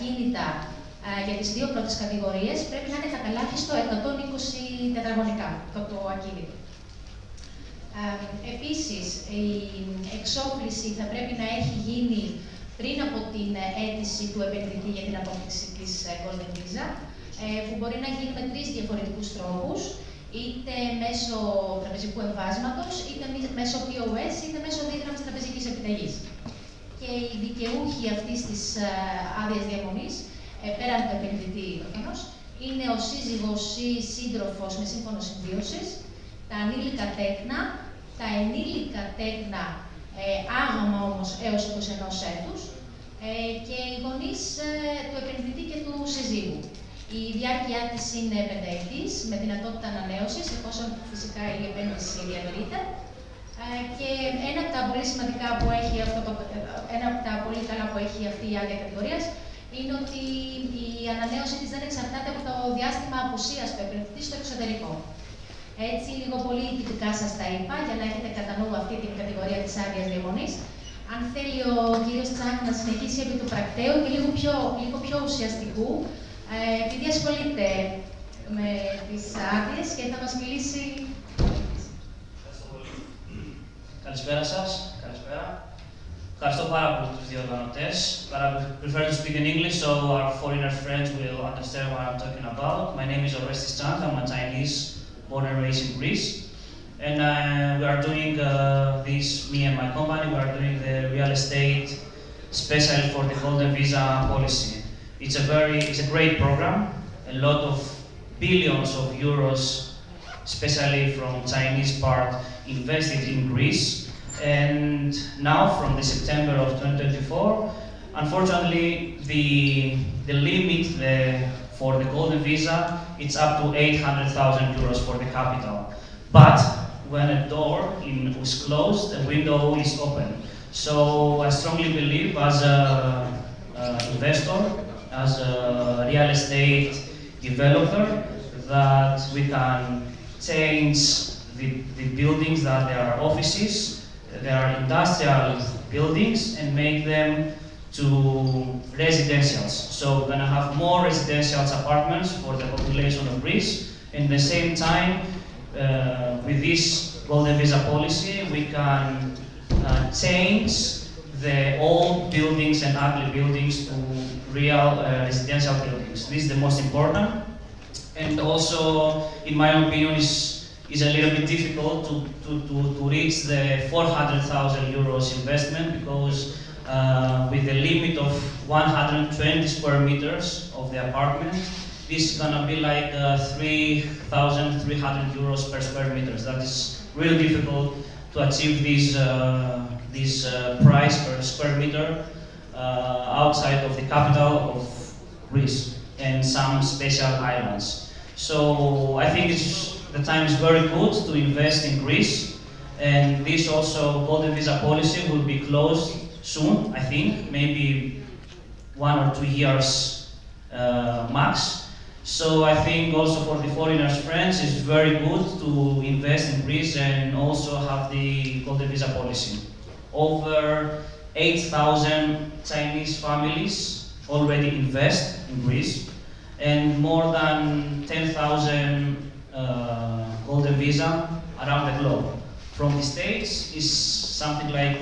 ακίνητα για τις δύο πρώτες κατηγορίες πρέπει να είναι καταλάχιστο 120 τετραγωνικά το ακίνητο. Επίσης, η εξόφληση θα πρέπει να έχει γίνει πριν από την αίτηση του επενδυτή για την απόκτηση της Golden Visa, που μπορεί να γίνει με 3 διαφορετικούς τρόπους, είτε μέσω τραπεζικού εμβάσματος, είτε μέσω POS, είτε μέσω δίδραμης τραπεζικής επιταγής. Και οι δικαιούχοι αυτής της άδειας διαμονής, πέραν του επενδυτή προφανώς, είναι ο σύζυγος ή σύντροφος με σύμφωνο συμβίωσης, τα ανήλικα τέκνα, τα ενήλικα τέκνα, άγαμα όμως έως 21 έτους, και οι γονείς του επενδυτή και του συζύγου. Η διάρκεια της είναι 5 ετής, με δυνατότητα ανανέωσης, εφόσον φυσικά η επένδυση διατηρείται. Και ένα από τα πολύ σημαντικά που έχει ένα από τα πολύ καλά που έχει αυτή η άδεια κατηγορίας είναι ότι η ανανέωση της δεν εξαρτάται από το διάστημα απουσίας του επενδυτή στο εξωτερικό. Έτσι, λίγο πολύ τυπικά σας τα είπα, για να έχετε κατά νου αυτή την κατηγορία της άδειας διαμονής. Αν θέλει ο κύριος Τσάκ να συνεχίσει επί του πρακτέου και λίγο πιο ουσιαστικού, επειδή ασχολείται με τις άδειες και θα μας μιλήσει. Καλησπέρα σας. Καλησπέρα. Ευχαριστώ πάρα πολύ τους δύο οργανωτές. But I prefer to speak in English so our foreigner friends will understand what I'm talking about. My name is Orestis Chang. I'm a Chinese born and raised in Greece. And we are doing this, me and my company, we are doing the real estate especially for the Golden Visa policy. It's a great program. A lot of billions of euros, especially from Chinese part, invested in Greece. And now, from the September of 2024, unfortunately, the limit for the Golden Visa, it's up to 800,000 euros for the capital. But when a door is closed, the window is open. So I strongly believe as an investor, as a real estate developer, that we can change the buildings that they are offices, they are industrial buildings, and make them to residentials. So we're going to have more residential apartments for the population of Greece. And at the same time, with this Golden Visa policy, we can change the old buildings and ugly buildings to real residential buildings. This is the most important. And also, in my opinion, is a little bit difficult to reach the 400,000 euros investment, because with the limit of 120 square meters of the apartment, this is gonna be like 3,300 euros per square meters. That is really difficult to achieve this price per square meter outside of the capital of Greece and some special islands. So I think the time is very good to invest in Greece, and this also Golden Visa policy will be closed soon, I think, maybe 1 or 2 years max. So I think also for the foreigners' friends, it's very good to invest in Greece and also have the Golden Visa policy. Over 8,000 Chinese families already invest in Greece, and more than 10,000 Golden Visa around the globe. From the States is something like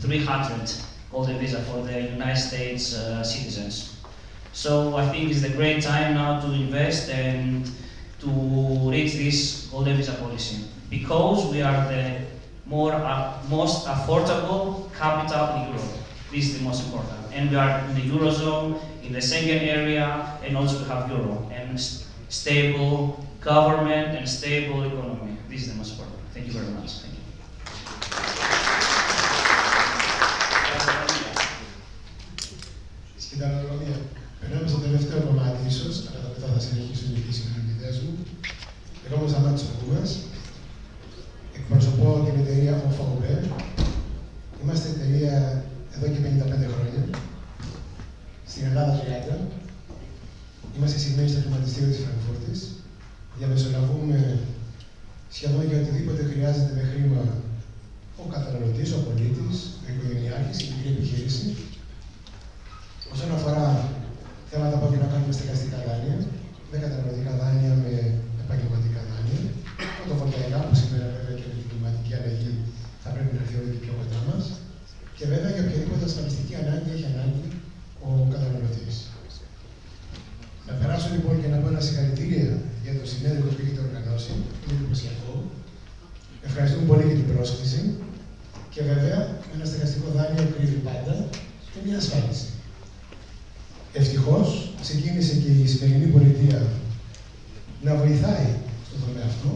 300 Golden Visa for the United States citizens. So I think it's a great time now to invest and to reach this Golden Visa policy, because we are the most affordable capital in Europe. This is the most important. And we are in the Eurozone, in the Schengen area, and also we have Euro, and stable government and stable economy. This is the most important. Thank you very much. Thank you. Σκηταλολογία. Περνάμε στο τελευταίο κομμάτι ίσως, αλλά μετά θα συνεχίσουν οι συνεργητές μου. Εγώ είμαι ο Σταμάτης Οκούγας. Εκπροσωπώ την εταιρεία OFAUB. Είμαστε εταιρεία εδώ και 55 χρόνια. Στην Ελλάδα 30. Είμαστε εισηγμένοι στο χρηματιστήριο της Φραγκφούρτης. Διαμεσολαβούμε σχεδόν για οτιδήποτε χρειάζεται με χρήμα ο καταναλωτής, ο πολίτης, ο οικογενειάρχης, η μικρή επιχείρηση. Όσον αφορά στεγαστικά δάνεια, με καταναλωτικά δάνεια, με επαγγελματικά δάνεια, φωτοβολταϊκά που σήμερα βέβαια και με την κλιματική αλλαγή θα πρέπει να έρθει όλο και πιο κοντά μας, και βέβαια για οποιαδήποτε ασφαλιστική ανάγκη έχει ανάγκη ο καταναλωτής. Να περάσω λοιπόν και να πω ένα συγχαρητήρια για το συνέδριο που έχετε οργανώσει, είναι εντυπωσιακό. Ευχαριστούμε πολύ για την πρόσκληση και βέβαια ένα στεγαστικό δάνειο κρύβει πάντα και μια ασφάλιση. Ευτυχώς ξεκίνησε και η σημερινή πολιτεία να βοηθάει στον τομέα αυτό,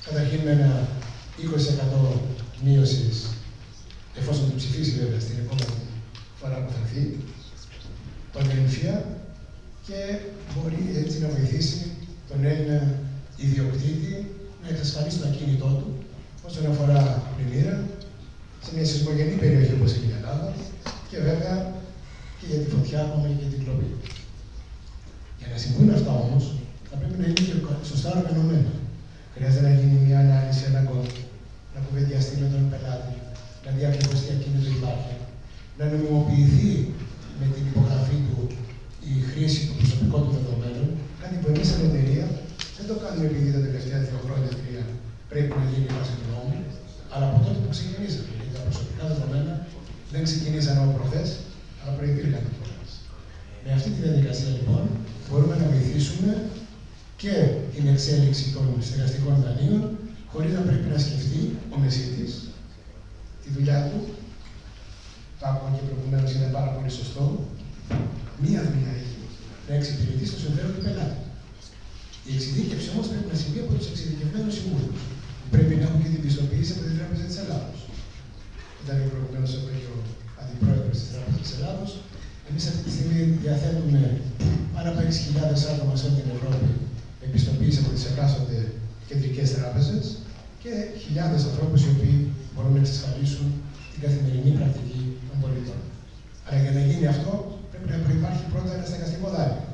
καταρχήν με ένα 20% μείωσης, εφόσον το ψηφίσει βέβαια στην επόμενη φορά που θα έρθει, τον έμφυα, και μπορεί έτσι να βοηθήσει τον Έλληνα ιδιοκτήτη να εξασφαλίσει το ακίνητό του όσον αφορά πλημμύρα, σε μια σεισμογενή περιοχή όπως είναι η Ελλάδα, και βέβαια και για τη φωτιά, ακόμα και για την κλοπή. Για να συμβούν αυτά όμως, θα πρέπει να είναι και σωστά οργανωμένα. Χρειάζεται να γίνει μια ανάλυση, ένα κόμμα, να κουβεντιαστεί με τον πελάτη, να δει ακριβώς τι ακίνητο υπάρχει, να νομιμοποιηθεί με την υπογραφή του η χρήση των προσωπικών του δεδομένων, κάτι που εμείς σαν εταιρεία δεν το κάνουμε επειδή τα τελευταία 2 χρόνια, 3 πρέπει να γίνει βάση του νόμου, αλλά από τότε που ξεκινήσαμε. Γιατί τα προσωπικά δεδομένα δεν ξεκινήσαν από προχθές, αλλά προϋπήρχαν από προχθές. Με αυτή τη διαδικασία λοιπόν μπορούμε να βοηθήσουμε και την εξέλιξη των στεγαστικών δανείων, χωρίς να πρέπει να σκεφτεί ο μεσίτης τη δουλειά του. Το άκουγα και προηγουμένως, είναι πάρα πολύ σωστό. Μία δουλειά έχει, να εξυπηρετεί στο συμφέρον του πελάτη. Η εξειδίκευση όμως πρέπει να συμβεί από τους εξειδικευμένους συμβούλους. Πρέπει να έχουν και την πιστοποίηση από την Τράπεζα της Ελλάδος. Ήταν προηγουμένως εδώ και ο αντιπρόεδρος της Τράπεζας της Ελλάδος. Εμείς αυτή τη στιγμή διαθέτουμε πάνω από 6.000 άτομα σε όλη την Ευρώπη με πιστοποίηση από τις εκάστοτε κεντρικές τράπεζες και χιλιάδες ανθρώπους οι οποίοι μπορούν να εξασφαλίσουν την καθημερινή πρακτική των πολιτών. Αλλά για να γίνει αυτό, πρέπει να υπάρχει πρώτα ένα στεγαστικό δάνειο.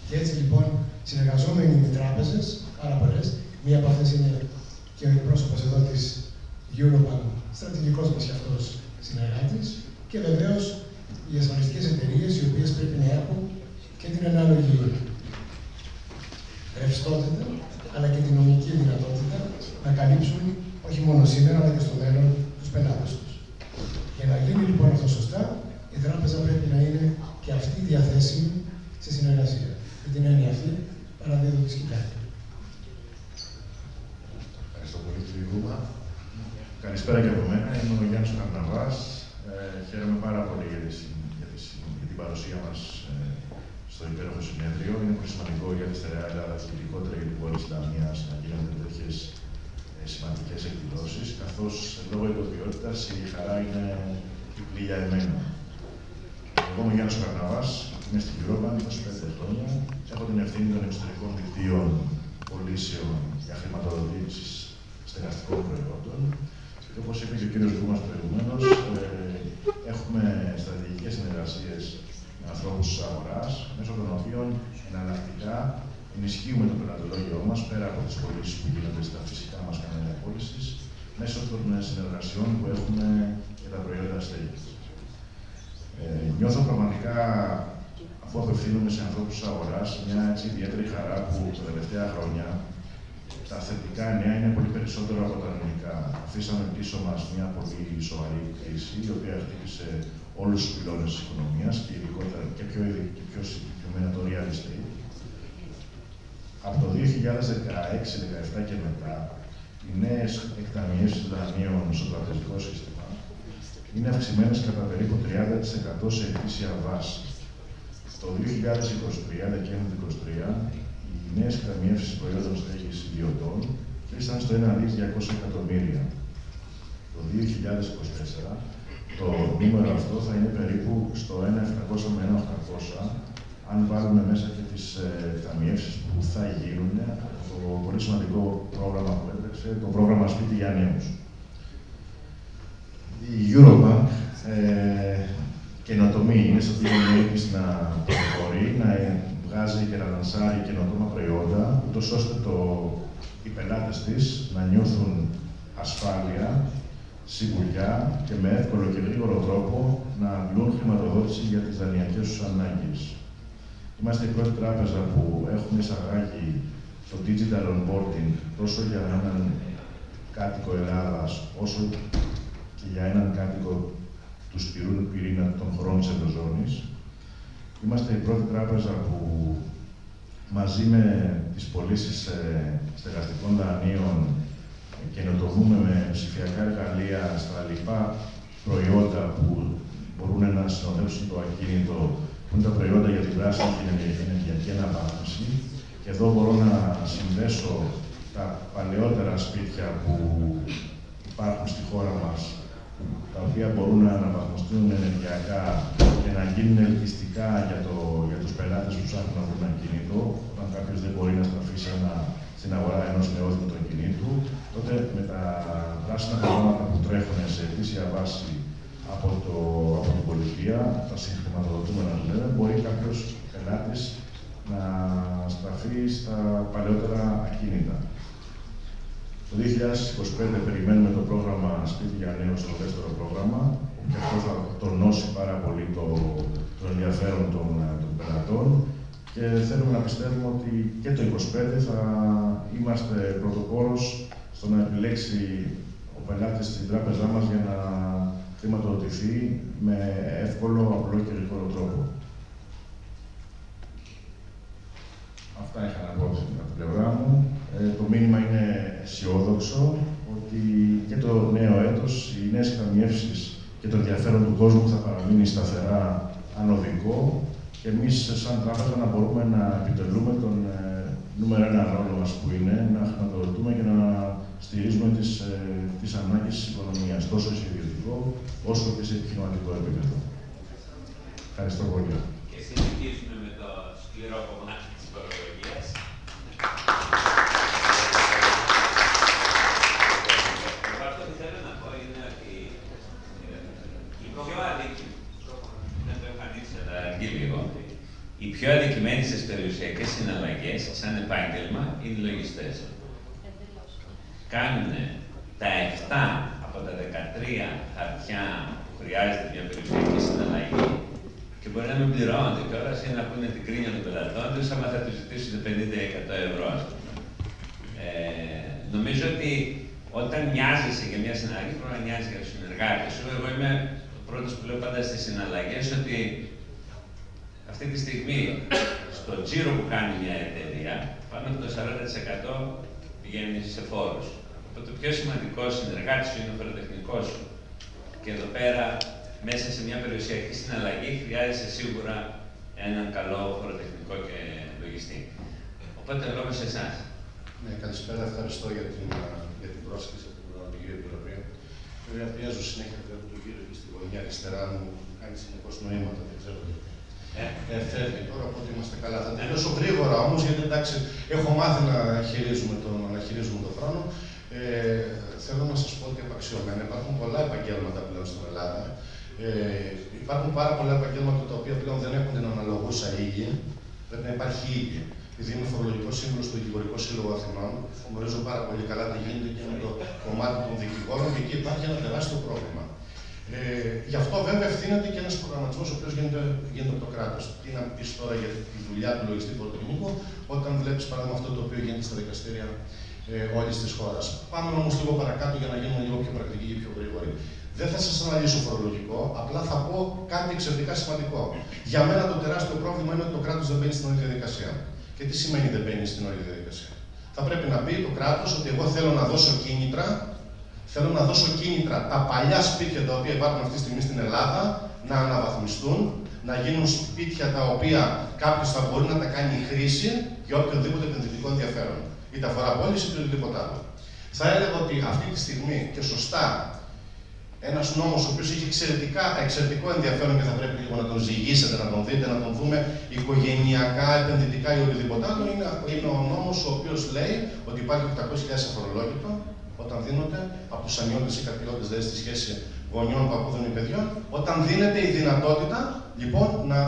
Και έτσι λοιπόν, συνεργαζόμενοι με τράπεζες, πάρα πολλές, μία από αυτές είναι και ο εκπρόσωπος εδώ της Eurobank, στρατηγικός μας και αυτός συνεργάτης, και βεβαίως οι ασφαλιστικές εταιρείες, οι οποίες πρέπει να έχουν και την ανάλογη ρευστότητα, αλλά και την νομική δυνατότητα να καλύψουν όχι μόνο σήμερα, αλλά και στο μέλλον τους πελάτες τους. Για να γίνει λοιπόν αυτό σωστά, η τράπεζα πρέπει να είναι και αυτή διαθέσιμη σε συνεργασία. Με την έννοια αυτή, παραδίδω τη σκητάλη. Ευχαριστώ πολύ, κύριε Κούμα. Καλησπέρα και από μένα. Είμαι ο Γιάννης Καρναβάς. Χαίρομαι πάρα πολύ για την παρουσία μας στο υπέροχο συνέδριο. Είναι πολύ σημαντικό για τη στερεά Ελλάδα και ειδικότερα για την πόλη της Λαμίας να γίνονται τέτοιες σημαντικές εκδηλώσεις, καθώς λόγω υποδιότητας η χαρά είναι διπλή για εμένα. Εγώ είμαι ο Γιάννης Καρναβάς, είμαι στην Eurobank 25 χρόνια. Έχω την ευθύνη των εξωτερικών δικτύων πωλήσεων για χρηματοδοτήσεις στεγαστικών προϊόντων. Και όπως είπε και ο κύριος Δούμας προηγουμένως, έχουμε στρατηγικές συνεργασίες με ανθρώπους της αγοράς, μέσω των οποίων εναλλακτικά ενισχύουμε το πελατολόγιο μας πέρα από τις πωλήσεις που γίνονται στα φυσικά μας κανάλια πώλησης, μέσω των συνεργασιών που έχουμε για τα προϊόντα στέγης. Νιώθω πραγματικά, αφού απευθύνομαι σε ανθρώπους της αγοράς, μια έτσι ιδιαίτερη χαρά που τα τελευταία χρόνια τα θετικά νέα είναι πολύ περισσότερο από τα αρνητικά. Αφήσαμε πίσω μας μια πολύ σοβαρή κρίση, η οποία χτύπησε όλους τους πυλώνες της οικονομίας και ειδικότερα και πιο συγκεκριμένα το real estate. Από το 2016-2017 και μετά, οι νέες εκταμιεύσεις δανείων στο τραπεζικό σύστημα είναι αυξημένες κατά περίπου 30% σε ετήσια βάση. Το 2023, Δεκέμβρη 2023, οι νέες εκταμιεύσεις προϊόντων στέγης ιδιωτών ήρθαν στο 1.200 εκατομμύρια. Το 2024, το νούμερο αυτό θα είναι περίπου στο 1.700 με 1.800, αν βάλουμε μέσα και τις εκταμιεύσεις που θα γίνουν το πολύ σημαντικό πρόγραμμα που έπαιξε, το πρόγραμμα Σπίτι για Νέους. Η Eurobank καινοτομεί, είναι στο DNA της να προχωρεί, να βγάζει και να λανσάρει καινοτόμα προϊόντα, ούτως ώστε οι πελάτες της να νιώθουν ασφάλεια, σιγουριά και με εύκολο και γρήγορο τρόπο να αντλούν χρηματοδότηση για τις δανειακές τους ανάγκες. Είμαστε η πρώτη τράπεζα που έχουμε εισαγάγει το digital onboarding τόσο για έναν κάτοικο Ελλάδας, όσο και για έναν κάτοικο του σπυρού πυρήνα των χωρών της Ευρωζώνης. Είμαστε η πρώτη τράπεζα που μαζί με τις πωλήσεις στεγαστικών δανείων καινοτομούμε με ψηφιακά εργαλεία στα λοιπά προϊόντα που μπορούν να συνοδεύσουν το ακίνητο, που είναι τα προϊόντα για την πράσινη και ενεργειακή αναβάθμιση. Και εδώ μπορώ να συνδέσω τα παλαιότερα σπίτια που υπάρχουν στη χώρα μας, τα οποία μπορούν να αναβαθμιστούν ενεργειακά και να γίνουν ελκυστικά για τους πελάτες που ψάχνουν να βρουν ακίνητο. Όταν κάποιος δεν μπορεί να στραφεί στην αγορά ενός νεόδημου του ακινήτου, τότε με τα πράσινα προγράμματα που τρέχουν σε αιτήσια βάση από την πολιτεία, τα συγχρηματοδοτούμενα λέμε, μπορεί κάποιος πελάτης να στραφεί στα παλαιότερα ακίνητα. Το 2025 περιμένουμε το πρόγραμμα Σπίτι για Νέους, το δεύτερο πρόγραμμα, και αυτό θα τονώσει πάρα πολύ το ενδιαφέρον των πελατών. Και θέλουμε να πιστεύουμε ότι και το 2025 θα είμαστε πρωτοπόρος στο να επιλέξει ο πελάτης στην τράπεζά μας για να χρηματοδοτηθεί με εύκολο, απλό και γρήγορο τρόπο. Αυτά είχα να πω από την πλευρά μου. Το μήνυμα είναι αισιόδοξο ότι και το νέο έτος, οι νέες εκταμιεύσεις και το ενδιαφέρον του κόσμου θα παραμείνει σταθερά ανωδικό και εμείς σαν τράπεζα να μπορούμε να επιτελούμε τον νούμερο ένα ρόλο μας που είναι να χρηματοδοτούμε και να στηρίζουμε τις ανάγκες της οικονομίας, τόσο σε ιδιωτικό όσο και σε επιχειρηματικό επίπεδο. Ευχαριστώ πολύ. Και συνεχίζουμε με το σκληρό κομμάτι της φορολογίας. Αυτό που θέλω να πω είναι ότι οι πιο αδικημένοι στις περιουσιακές συναλλαγές, σαν επάγγελμα, είναι οι λογιστές. Κάνουν τα 7 από τα 13 χαρτιά που χρειάζεται μια περιουσιακή συναλλαγή και μπορεί να μην πληρώνονται κιόλας ή να πούνε την κρίνια των πελατών τους, άμα θα τους ζητήσουν 50 ή 100 ευρώ, ας πούμε. Νομίζω ότι όταν νοιάζεσαι για μια συναλλαγή, πρέπει να νοιάζεσαι για τους συνεργάτες σου. Εγώ είμαι ο πρώτος που λέω πάντα στις συναλλαγές ότι αυτή τη στιγμή στο τζίρο που κάνει μια εταιρεία, πάνω από το 40% πηγαίνει σε φόρους. Οπότε το πιο σημαντικό συνεργάτης σου είναι ο φοροτεχνικός σου. Και εδώ πέρα, μέσα σε μια περιουσιακή συναλλαγή, χρειάζεσαι σίγουρα έναν καλό φοροτεχνικό και λογιστή. Οπότε, λόγω σε εσάς. Ναι, καλησπέρα. Ευχαριστώ για την πρόσκληση από την κυρία Επιτροπή. Βέβαια, πιέζω συνέχεια τον κύριο και στη γωνιά αριστερά μου, κάνει συνεχώς νοήματα, δεν ξέρω γιατί. Φεύγει τώρα, οπότε είμαστε καλά. Θα τελειώσω γρήγορα όμως, γιατί εντάξει, έχω μάθει να χειρίζουμε τον χρόνο. Θέλω να σας πω ότι απαξιωμένα υπάρχουν πολλά επαγγέλματα πλέον στην Ελλάδα. Υπάρχουν πάρα πολλά επαγγέλματα τα οποία πλέον δεν έχουν την αναλογούσα ήγη. Πρέπει να υπάρχει ήγη. Επειδή είμαι φορολογικό σύμβουλο στο Δικηγορικό Σύλλογο Αθηνών, γνωρίζω πάρα πολύ καλά τι γίνεται και με το κομμάτι των δικηγόρων και εκεί υπάρχει ένα τεράστιο πρόβλημα. Γι' αυτό βέβαια ευθύνεται και ένα προγραμματισμό ο οποίο γίνεται από το κράτο. Τι να πει τώρα για τη δουλειά του λογιστή φοροτεχνικού, όταν βλέπει παράδειγμα αυτό το οποίο γίνεται στα δικαστήρια όλη τη χώρα. Πάμε όμω λίγο παρακάτω για να γίνουμε λίγο πιο πρακτικοί και πιο γρήγοροι. Δεν θα σα αναλύσω φορολογικό, απλά θα πω κάτι εξαιρετικά σημαντικό. Για μένα το τεράστιο πρόβλημα είναι ότι το κράτο δεν μπαίνει στην όλη διαδικασία. Και τι σημαίνει δεν μπαίνει στην όλη διαδικασία? Θα πρέπει να πει το κράτο ότι εγώ θέλω να δώσω κίνητρα. Θέλω να δώσω κίνητρα τα παλιά σπίτια τα οποία υπάρχουν αυτή τη στιγμή στην Ελλάδα να αναβαθμιστούν, να γίνουν σπίτια τα οποία κάποιος θα μπορεί να τα κάνει χρήση για οποιοδήποτε επενδυτικό ενδιαφέρον. Είτε αφορά πώληση είτε οτιδήποτε άλλο. Θα έλεγα ότι αυτή τη στιγμή και σωστά ένας νόμος ο οποίος έχει εξαιρετικό ενδιαφέρον και θα πρέπει λίγο να τον ζυγίσετε, να τον δείτε, να τον δούμε οικογενειακά, επενδυτικά ή οτιδήποτε άλλο, είναι ο νόμος ο οποίος λέει ότι υπάρχει 800.000 αφορολόγητο όταν δίνονται από τους ανιώτες ή κατιώτες, δηλαδή στη σχέση γονιών, παππούδων ή παιδιών, όταν δίνεται η δυνατότητα λοιπόν να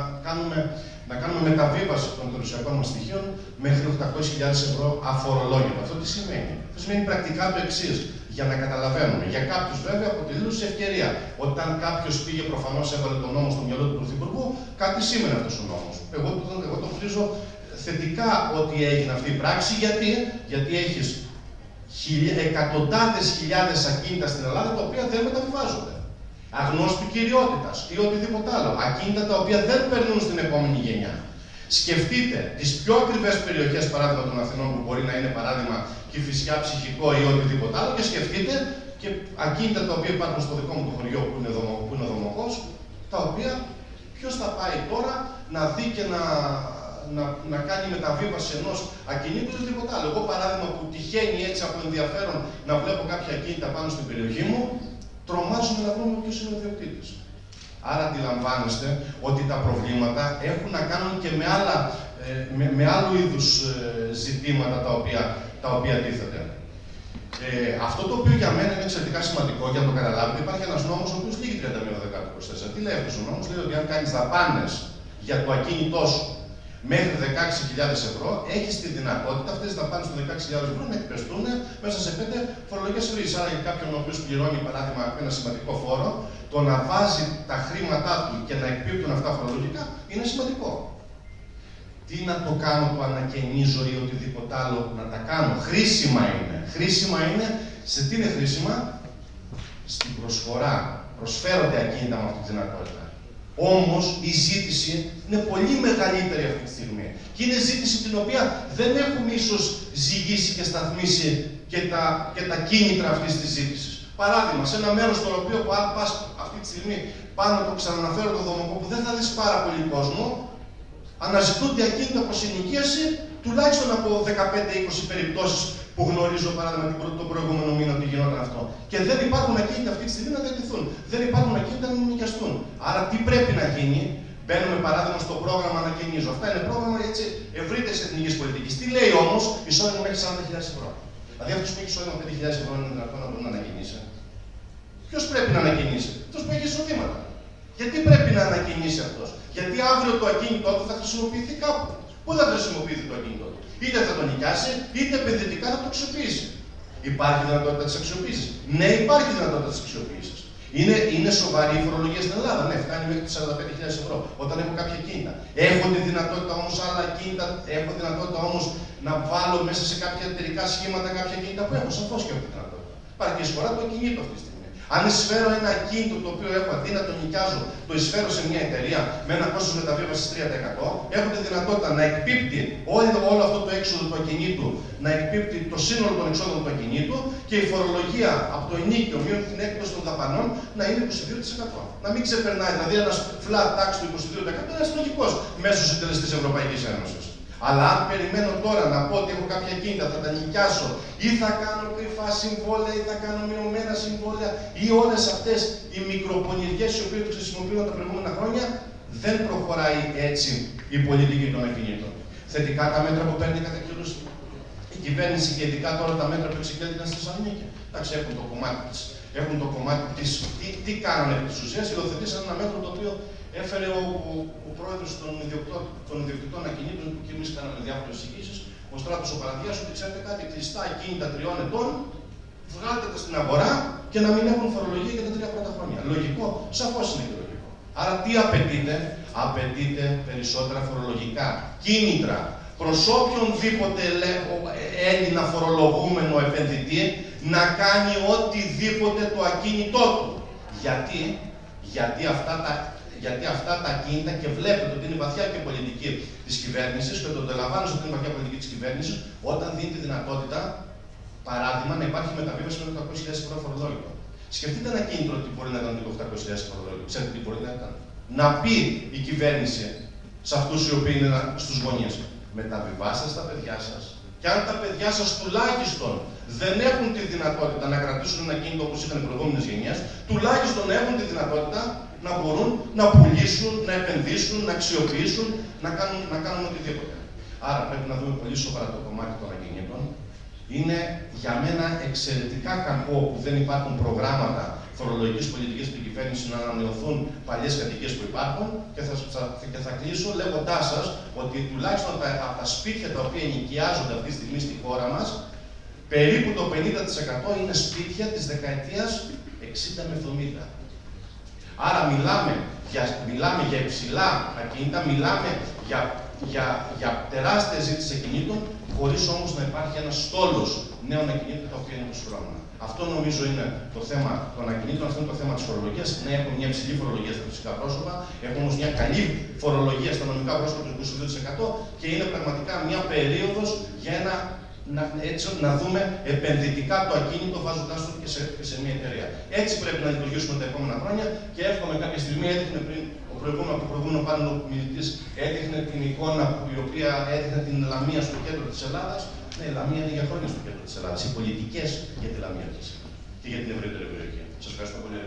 κάνουμε μεταβίβαση των περιουσιακών μας στοιχείων μέχρι 800.000 ευρώ αφορολόγητο. Αυτό τι σημαίνει? Αυτό σημαίνει πρακτικά το εξής, για να καταλαβαίνουμε. Για κάποιους βέβαια αποτελεί ευκαιρία. Όταν κάποιος πήγε προφανώς έβαλε τον νόμο στο μυαλό του Πρωθυπουργού, κάτι σήμαινε αυτός ο νόμος. εγώ το βρίζω θετικά ότι έγινε αυτή η πράξη. Γιατί έχεις εκατοντάδες χιλιάδες ακίνητα στην Ελλάδα τα οποία δεν μεταβιβάζονται. Αγνώστου κυριότητας ή οτιδήποτε άλλο. Ακίνητα τα οποία δεν περνούν στην επόμενη γενιά. Σκεφτείτε τις πιο ακριβές περιοχές, παράδειγμα των Αθηνών, που μπορεί να είναι παράδειγμα Κηφισιά, Ψυχικό ή οτιδήποτε άλλο, και σκεφτείτε και ακίνητα τα οποία υπάρχουν στο δικό μου το χωριό που είναι ο Δομοκός, τα οποία ποιος θα πάει τώρα να δει και να κάνει μεταβίβαση ενός ακινήτου ή οτιδήποτε άλλο. Εγώ, παράδειγμα, που τυχαίνει έτσι από ενδιαφέρον να βλέπω κάποια ακίνητα πάνω στην περιοχή μου, τρομάζουμε να βρούμε ποιος είναι ο ιδιοκτήτης. Άρα αντιλαμβάνεστε ότι τα προβλήματα έχουν να κάνουν και με άλλου είδους ζητήματα τα οποία τίθεται. Αυτό το οποίο για μένα είναι εξαιρετικά σημαντικό για να το καταλάβετε, υπάρχει ένας νόμος ο οποίος λύγει 31/10/24. Τι λέει αυτός ο νόμος? Λέει ότι αν κάνεις δαπάνες για το ακίνητό σου μέχρι 16.000 ευρώ, έχεις τη δυνατότητα αυτές τις δαπάνες των 16.000 ευρώ να εκπαιστούν μέσα σε 5 φορολογικές ρυθμίσεις. Άρα για κάποιον ο οποίος πληρώνει, παράδειγμα, ένα σημαντικό φόρο, το να βάζει τα χρήματά του και να εκπίπτουν αυτά φορολογικά είναι σημαντικό. Τι να το κάνω, το ανακαινίζω ή οτιδήποτε άλλο να τα κάνω? Χρήσιμα είναι. Χρήσιμα είναι, σε τι είναι χρήσιμα? Στην προσφορά. Προσφέρονται ακίνητα με αυτή τη δυνατότητα. Όμως η ζήτηση είναι πολύ μεγαλύτερη αυτή τη στιγμή. Και είναι ζήτηση την οποία δεν έχουμε ίσως ζυγίσει και σταθμίσει και τα κίνητρα αυτής της ζήτησης. Παράδειγμα, σε ένα μέρος στο οποίο πας αυτή τη στιγμή πάνω, το ξαναναφέρω το Δομοκό, που δεν θα δεις πάρα πολύ κόσμο, αναζητούνται ακίνητα προς ενοικίαση τουλάχιστον από 15-20 περιπτώσεις που γνωρίζω, παράδειγμα, τον προηγούμενο μήνα ότι γινόταν αυτό. Και δεν υπάρχουν ακίνητα αυτή τη στιγμή να διατηθούν. Δεν υπάρχουν ακίνητα να νοικιαστούν. Άρα τι πρέπει να γίνει? Μπαίνουμε, παράδειγμα, στο πρόγραμμα ανακαινίζω. Αυτά είναι πρόγραμμα ευρύτερης εθνικής πολιτικής. Τι λέει όμως? Εισόδημα μέχρι 40.000 ευρώ. Δηλαδή αυτός που έχει εισόδημα 5.000 ευρώ είναι δυνατόν να μπορεί να ανακαινήσει? Ποιος πρέπει να ανακαινήσει? Αυτός που έχει εισοδήματα. Γιατί πρέπει να ανακαινήσει αυτός? Γιατί αύριο το ακίνητό του θα χρησιμοποιηθεί κάπου. Πού θα χρησιμοποιηθεί το ακίνητό του? Είτε θα το νοικιάσει, είτε επενδυτικά θα το αξιοποιήσει. Υπάρχει δυνατότητα της αξιοποίησης? Ναι, υπάρχει δυνατότητα της αξιοποίησης. Είναι σοβαρή η φορολογία στην Ελλάδα? Ναι, φτάνει μέχρι τις 45.000 ευρώ όταν έχω κάποια ακίνητα. Έχω τη δυνατότητα όμως άλλα ακίνητα, έχω δυνατότητα όμως να βάλω μέσα σε κάποια εταιρικά σχήματα κάποια ακίνητα που έχω? Σαφώς και έχω τη δυνατότητα. Υπάρχει και εισφορά του ακινήτου αυτή τη στιγμή. Αν εισφέρω ένα ακίνητο το οποίο έχω, αντί να το νοικιάζω, το εισφέρω σε μια εταιρεία με ένα κόστος μεταβίβασης 3%, έχω τη δυνατότητα να εκπίπτει όλο αυτό το έξοδο του ακινήτου, να εκπίπτει το σύνολο των εξόδων του ακινήτου και η φορολογία από το ενίκιο μείον την έκπτωση των δαπανών να είναι 22%. Να μην ξεπερνάει, δηλαδή ένας flat tax του 22% είναι ένας λογικός μέσος συντελεστής Ευρωπαϊκής Ένωσης. Αλλά αν περιμένω τώρα να πω ότι έχω κάποια ακίνητα, θα τα νοικιάσω ή θα κάνω κρυφά συμβόλαια ή θα κάνω μειωμένα συμβόλαια ή όλες αυτές οι μικροπονηριές οι οποίες χρησιμοποιούν τα προηγούμενα χρόνια, δεν προχωράει έτσι η πολιτική των ακινήτων. Θετικά τα μέτρα που παίρνει κατά καιρούς η κυβέρνηση και ειδικά τώρα τα μέτρα που εξεκέλθηκαν στη Θεσσαλονίκη. Εντάξει, έχουν το κομμάτι της. Τι κάνανε επί της ουσίας? Υιοθετήσαν ένα μέτρο το οποίο έφερε ο πρόεδρος των ιδιοκτητών ακινήτων, που και εμείς κάναμε διάφορες εισηγήσεις, ο Στράτος ο Παραδιάς, ότι ξέρετε κάτι, κλειστά ακίνητα 3 ετών, βγάλτε τα στην αγορά και να μην έχουν φορολογία για τα 3 πρώτα χρόνια. Λογικό, σαφώς είναι και λογικό. Άρα τι απαιτείται? Απαιτείται περισσότερα φορολογικά κίνητρα προς οποιονδήποτε Έλληνα φορολογούμενο επενδυτή να κάνει οτιδήποτε το ακίνητό του. Γιατί αυτά τα ακίνητα, και βλέπετε ότι είναι βαθιά και πολιτική της κυβέρνησης, και το αντιλαμβάνεστε ότι είναι βαθιά πολιτική της κυβέρνησης, όταν δίνει τη δυνατότητα, παράδειγμα, να υπάρχει μεταβίβαση με 800.000 ευρώ φορολόγητο. Σκεφτείτε ένα κίνητρο ότι μπορεί να ήταν το 800.000 φορολόγητο. Ξέρετε τι μπορεί να ήταν? Να πει η κυβέρνηση σε αυτούς οι οποίοι είναι στους γονείς, μεταβιβάστε στα παιδιά σας. Και αν τα παιδιά σας τουλάχιστον δεν έχουν τη δυνατότητα να κρατήσουν ένα κίνητο όπως είχαν οι προηγούμενες γενιές, τουλάχιστον έχουν τη δυνατότητα να μπορούν να πουλήσουν, να επενδύσουν, να αξιοποιήσουν, να κάνουν οτιδήποτε. Άρα πρέπει να δούμε πολύ σοβαρά το κομμάτι των ακινήτων. Είναι για μένα εξαιρετικά κακό που δεν υπάρχουν προγράμματα φορολογικής πολιτικής στην κυβέρνηση να ανανεωθούν παλιές κατοικίες που υπάρχουν, και θα κλείσω λέγοντάς σας ότι τουλάχιστον από τα σπίτια τα οποία ενοικιάζονται αυτή τη στιγμή στη χώρα μας, περίπου το 50% είναι σπίτια της δεκαετίας 60 με 70. Άρα μιλάμε για υψηλά ακίνητα, μιλάμε για τεράστια ζήτηση ακινήτων, χωρίς όμως να υπάρχει ένας στόλος νέων ακινήτων τα οποία είναι προσφερόμενα. Αυτό νομίζω είναι το θέμα των ακινήτων, αυτό είναι το θέμα της φορολογίας. Ναι, έχουμε μια υψηλή φορολογία στα φυσικά πρόσωπα, έχουμε όμως μια καλή φορολογία στα νομικά πρόσωπα του 22% και είναι πραγματικά μια περίοδος για έτσι να δούμε επενδυτικά το ακίνητο βάζοντάς το και σε μια εταιρεία. Έτσι πρέπει να λειτουργήσουμε τα επόμενα χρόνια και εύχομαι κάποια στιγμή έδειχνε πριν ο προηγούμενο πάνελ μιλητής έδειχνε την εικόνα η οποία έδειχνε την Λαμία στο κέντρο της Ελλάδας. Ναι, η Λαμία είναι για χρόνια στο κέντρο της Ελλάδας. Οι πολιτικές για τη Λαμία της και για την ευρύτερη περιοχή. Σας ευχαριστώ πολύ.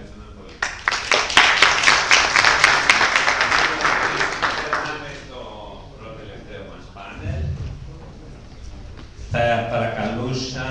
Θα παρακαλούσα